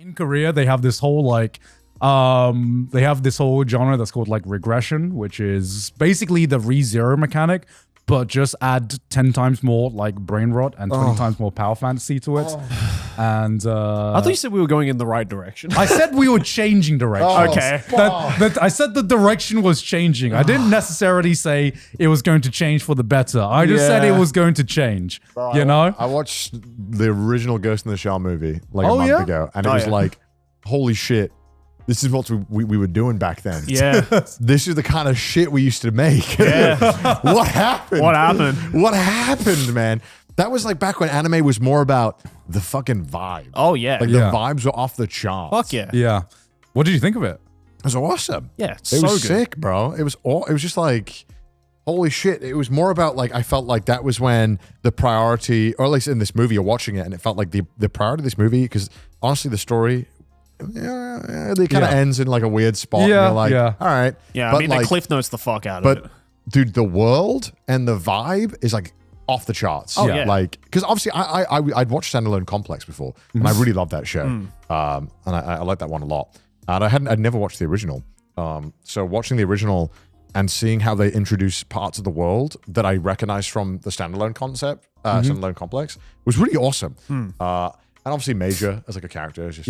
in Korea, they have this whole genre that's called like regression, which is basically the ReZero mechanic, but just add 10 times more like brain rot and 20 times more power fantasy to it. And I thought you said we were going in the right direction. I said we were changing direction. Okay. That I said the direction was changing. I didn't necessarily say it was going to change for the better. I just said it was going to change. Bro, you know? I watched the original Ghost in the Shell movie like a month ago, and it was like, holy shit. This is what we were doing back then. Yeah. This is the kind of shit we used to make. Yeah. What happened? What happened? What happened, man? That was like back when anime was more about the fucking vibe. Oh, yeah. Like the vibes were off the charts. Fuck yeah. Yeah. What did you think of it? It was awesome. Yeah, it's It so was good. sick, bro. It was just like, holy shit. It was more about like, I felt like that was when the priority, or at least in this movie, you're watching it, and it felt like the priority of this movie, because honestly, the story, it kind of ends in like a weird spot. And you're like, all right. Yeah, but I mean, like, they cliff notes the fuck out of it. But dude, the world and the vibe is like off the charts. Oh, yeah. Like, because obviously I'd watched Standalone Complex before, and I really loved that show. And I like that one a lot. And I'd never watched the original. So watching the original and seeing how they introduce parts of the world that I recognized from the Standalone concept, Standalone Complex, was really awesome. And obviously Major as like a character is just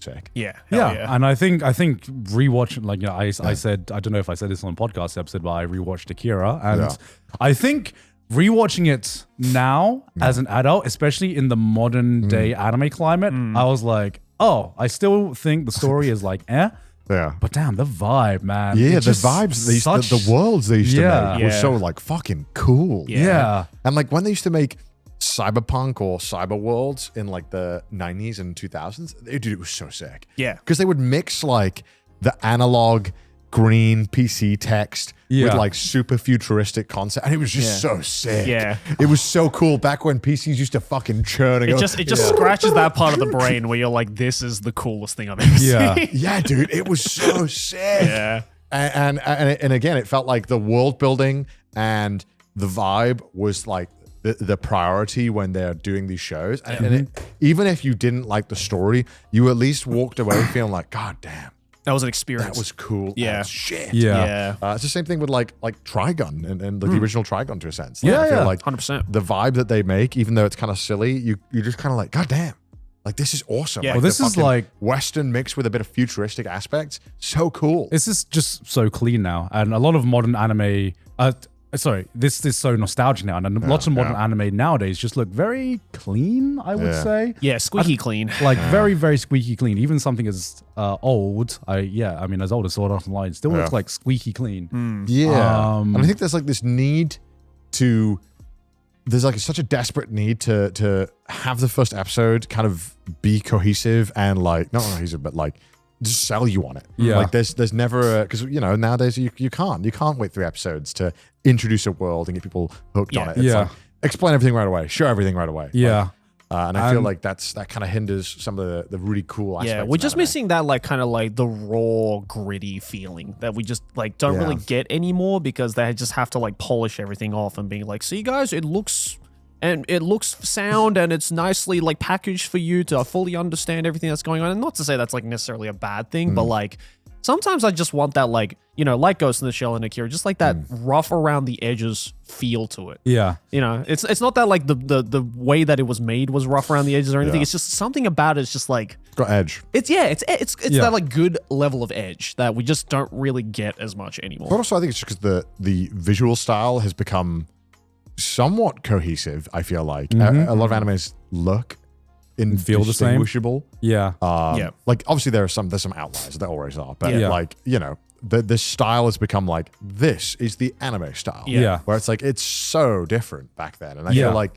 sick. Yeah. Yeah. And I think rewatching, like, you know, I said, I don't know if I said this on the podcast episode, but I rewatched Akira, and I think rewatching it now as an adult, especially in the modern day anime climate, I was like, oh, I still think the story is like, Yeah. but damn, the vibe, man. Yeah, It's the just vibes, such- the worlds they used to make were Yeah. so like fucking cool. Yeah. And like when they used to make cyberpunk or cyber worlds in like the 90s and 2000s, dude, it was so sick. Yeah. Because they would mix like the analog green PC text with like super futuristic concept, and it was just so sick. Yeah. It was so cool back when PCs used to fucking churn and It go, just scratches that part of the brain where you're like, this is the coolest thing I've ever seen. yeah, dude, it was so sick. Yeah. And again, it felt like the world building and the vibe was like the priority when they're doing these shows. And even if you didn't like the story, you at least walked away feeling like, God damn, That was an experience. that was cool. Yeah. as shit. Yeah. It's the same thing with like Trigun and like the original Trigun to a sense. Yeah, I feel yeah. like 100%. the vibe that they make, even though it's kind of silly, you're just kind of like, God damn. Like, this is awesome. Yeah. Like, Well, this the is fucking like- Western mixed with a bit of futuristic aspects. So cool. This is just so clean now, and a lot of modern anime. This is so nostalgic now, and lots of modern anime nowadays just look very clean. I would say, Yeah, squeaky clean. like very, very squeaky clean. Even something as old, I mean, as old as Sword Art Online, still looks like squeaky clean. Yeah. And I think there's like this need to, there's like such a desperate need to have the first episode kind of be cohesive and like, not cohesive, but like just sell you on it. Yeah. Like there's never, because, you know, nowadays you can't wait 3 episodes to introduce a world and get people hooked on it. It's like, explain everything right away, show everything right away. Yeah. And I feel like that kind of hinders some of the really cool aspects. Yeah, we're of just anime. missing that like kind of like the raw, gritty feeling that we just like don't really get anymore because they just have to like polish everything off and being like, see guys, it looks sound and it's nicely like packaged for you to fully understand everything that's going on. And not to say that's like necessarily a bad thing, but like sometimes I just want that like, you know, like Ghost in the Shell and Akira, just like that rough around the edges feel to it. Yeah. You know, it's not that like the way that it was made was rough around the edges or anything. It's just something about it is just like It's got edge. it's that like good level of edge that we just don't really get as much anymore. But also I think it's just because the visual style has become somewhat cohesive, I feel like. A lot of animes look feel the same. indistinguishable. Yeah. Like obviously there's some outliers, there always are, but Yeah. like, you know, the style has become like, this is the anime style. Yeah. Where it's like, it's so different back then. And I Yeah. feel like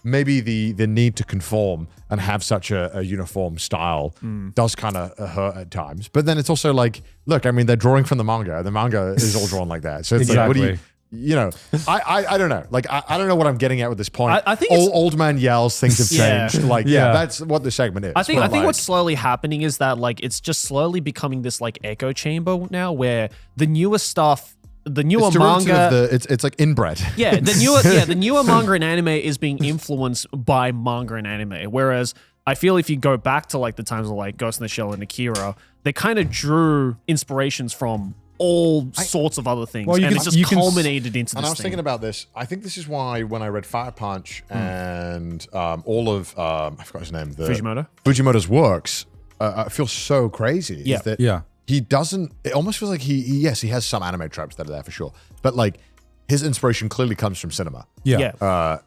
maybe the need to conform and have such a uniform style does kind of hurt at times. But then it's also like, look, I mean, they're drawing from the manga. The manga is all drawn like that. So it's like, what do you know, I don't know. Like, I don't know what I'm getting at with this point. I think old man yells, things have changed. Like, that's what the segment is. I think But, like, what's slowly happening is that like it's just slowly becoming this like echo chamber now where the newer stuff, the newer it's derivative manga, of it's like inbred. the newer manga and anime is being influenced by manga and anime, whereas I feel if you go back to like the times of like Ghost in the Shell and Akira, they kind of drew inspirations from all sorts of other things, and it just culminated into this And I was thing. thinking about this. I think this is why when I read Fire Punch and all of I forgot his name, Fujimoto's works, I feel so crazy. Yeah. Is that he doesn't. It almost feels like he has some anime tropes that are there for sure, but like his inspiration clearly comes from cinema. And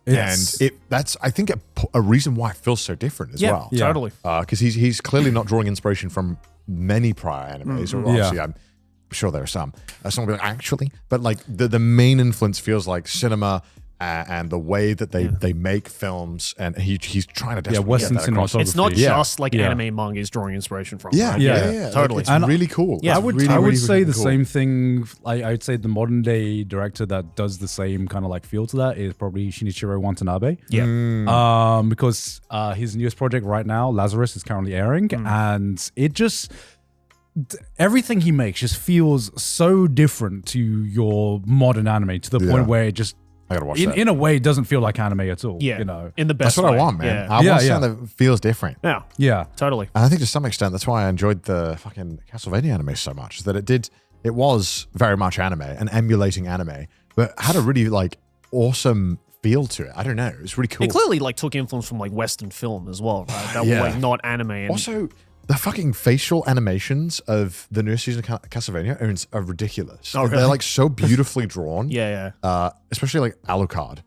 that's I think a reason why it feels so different as well. Yeah, totally. Because he's clearly not drawing inspiration from many prior animes. Or obviously, I'm sure there are some. Some will be like, actually, but like the main influence feels like cinema and the way that they make films, and he's trying to desperately Western get that across. cinematography. It's not just like anime manga is drawing inspiration from. Yeah, right? yeah, totally. It's really cool. Yeah, It's I would really, say really the cool. same thing. I would say the modern day director that does the same kind of like feel to that is probably Shinichiro Watanabe. Yeah. Because his newest project right now, Lazarus, is currently airing, and it just everything he makes just feels so different to your modern anime to the point where it just I gotta watch that. in a way it doesn't feel like anime at all. Yeah. You know. In the best That's what way. I want, man. Yeah. I want something that feels different. Yeah. Totally. And I think to some extent that's why I enjoyed the fucking Castlevania anime so much. Is that it was very much anime and emulating anime, but had a really like awesome feel to it. I don't know. It's really cool. It clearly like took influence from like Western film as well, right? That were like not anime. And Also, the fucking facial animations of the newest season of Castlevania are ridiculous. Oh, really? They're like so beautifully drawn. yeah. Especially like Alucard.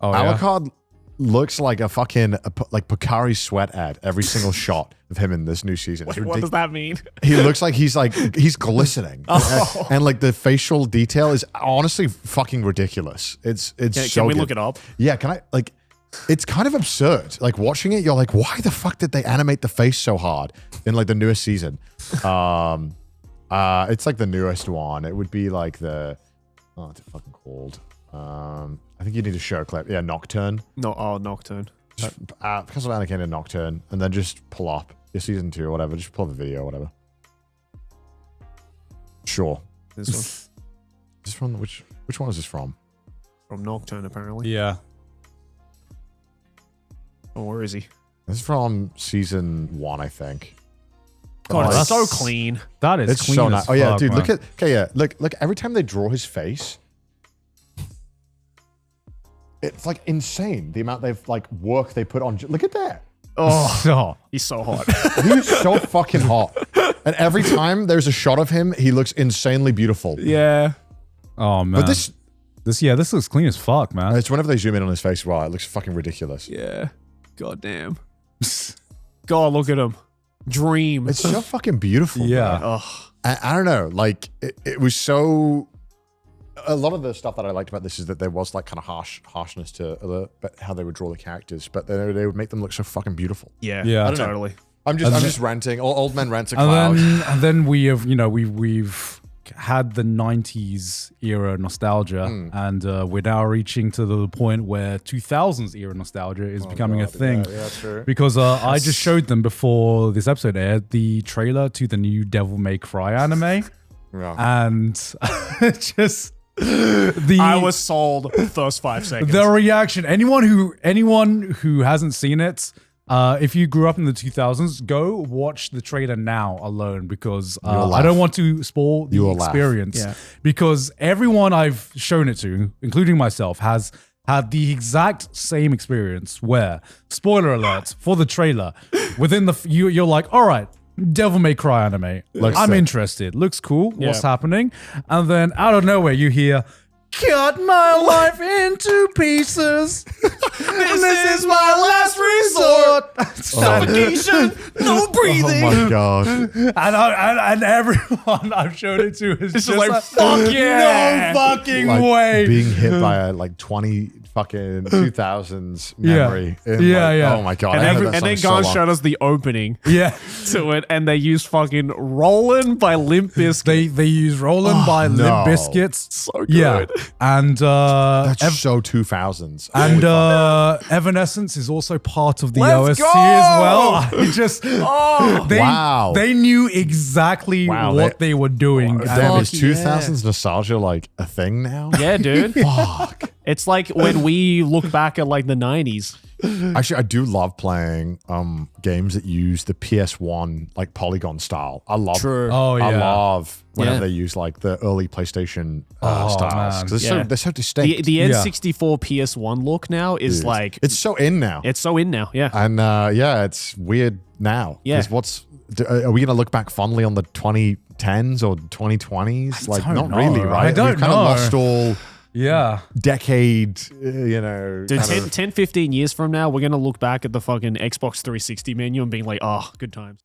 Oh, yeah? Alucard looks like a fucking like Pocari Sweat ad every single shot of him in this new season. It's What does that mean? He looks like he's glistening. And like the facial detail is honestly fucking ridiculous. It's so Can we good. look it up? Yeah, can I like it's kind of absurd. Like watching it, you're like, why the fuck did they animate the face so hard in like the newest season? It's like the newest one. It would be like what's it fucking called? I think you need a show clip. Yeah, Nocturne. Nocturne. Castlevania came in Nocturne, and then just pull up your season 2 or whatever. Just pull up the video or whatever. Sure. This one. Is this from which one is this from? From Nocturne, apparently. Yeah. Oh, where is he? This is from season 1, I think. God, Oh, it's so that's- clean. That is It's clean so as nice. Oh yeah, fuck, dude, man. look every time they draw his face, it's like insane the amount they've like work they put on. Look at that. Oh, he's so hot. He's so fucking hot. And every time there's a shot of him, he looks insanely beautiful. yeah. Oh man. But this this looks clean as fuck, man. it's whenever they zoom in on his face, wow, it looks fucking ridiculous. Yeah. God damn. God, look at him. Dream. It's so fucking beautiful. Yeah. bro. Oh, I don't know. Like it was so. A lot of the stuff that I liked about this is that there was like kind of harshness to how they would draw the characters, but they would make them look so fucking beautiful. yeah. Yeah. I don't know. Totally. I'm just ranting. Old men rant to cloud. And then we have, we've had the 90s era nostalgia, and we're now reaching to the point where 2000s era nostalgia is becoming a thing. Yeah, true. Because I just showed them before this episode aired the trailer to the new Devil May Cry anime, Yeah. and just I was sold first 5 seconds. the reaction. Anyone who hasn't seen it, if you grew up in the 2000s, go watch the trailer now alone, because I don't want to spoil the will laugh. experience. Yeah. Because everyone I've shown it to, including myself, has had the exact same experience where, spoiler alert, for the trailer, within you're like, all right, Devil May Cry anime. Looks I'm sick. interested. Looks cool. Yeah. What's happening? And then out of nowhere, you hear, cut my life into pieces. This is my last resort. Suffocation, no breathing. Oh my god. And everyone I've shown it to is just like, fuck yeah. no fucking Like way. being hit by a like 20 fucking 2000s memory. Yeah. Oh my god. I And, heard that and then song Garn so long. showed us the opening Yeah. to it, and they used fucking Rollin' by Limp Bizkit. They use Rollin' by no. Limp Bizkit. So good. Yeah. And That's so 2000s. and Evanescence is also part of the Let's OST go! as well. I just Wow. they knew exactly Wow, what they were doing. Damn, And is 2000s nostalgia like a thing now? Yeah, dude. Fuck. It's like when we look back at like the 90s. Actually, I do love playing games that use the PS1 like polygon style. I love. True. Oh yeah. I love whenever Yeah. they use like the early PlayStation Oh, styles man. because Yeah. they're so distinct. The N64 PS1 look now is Dude, like it's so in now, it's so in now. Yeah. and yeah, it's weird now. Yeah. 'Cause are we gonna look back fondly on the 2010s or 2020s? Like, don't not know. really, right? I don't We've kind know. of lost all Yeah. decade, Dude, kind 10, of- 10, 15 years from now, we're going to look back at the fucking Xbox 360 menu and being like, oh, good times.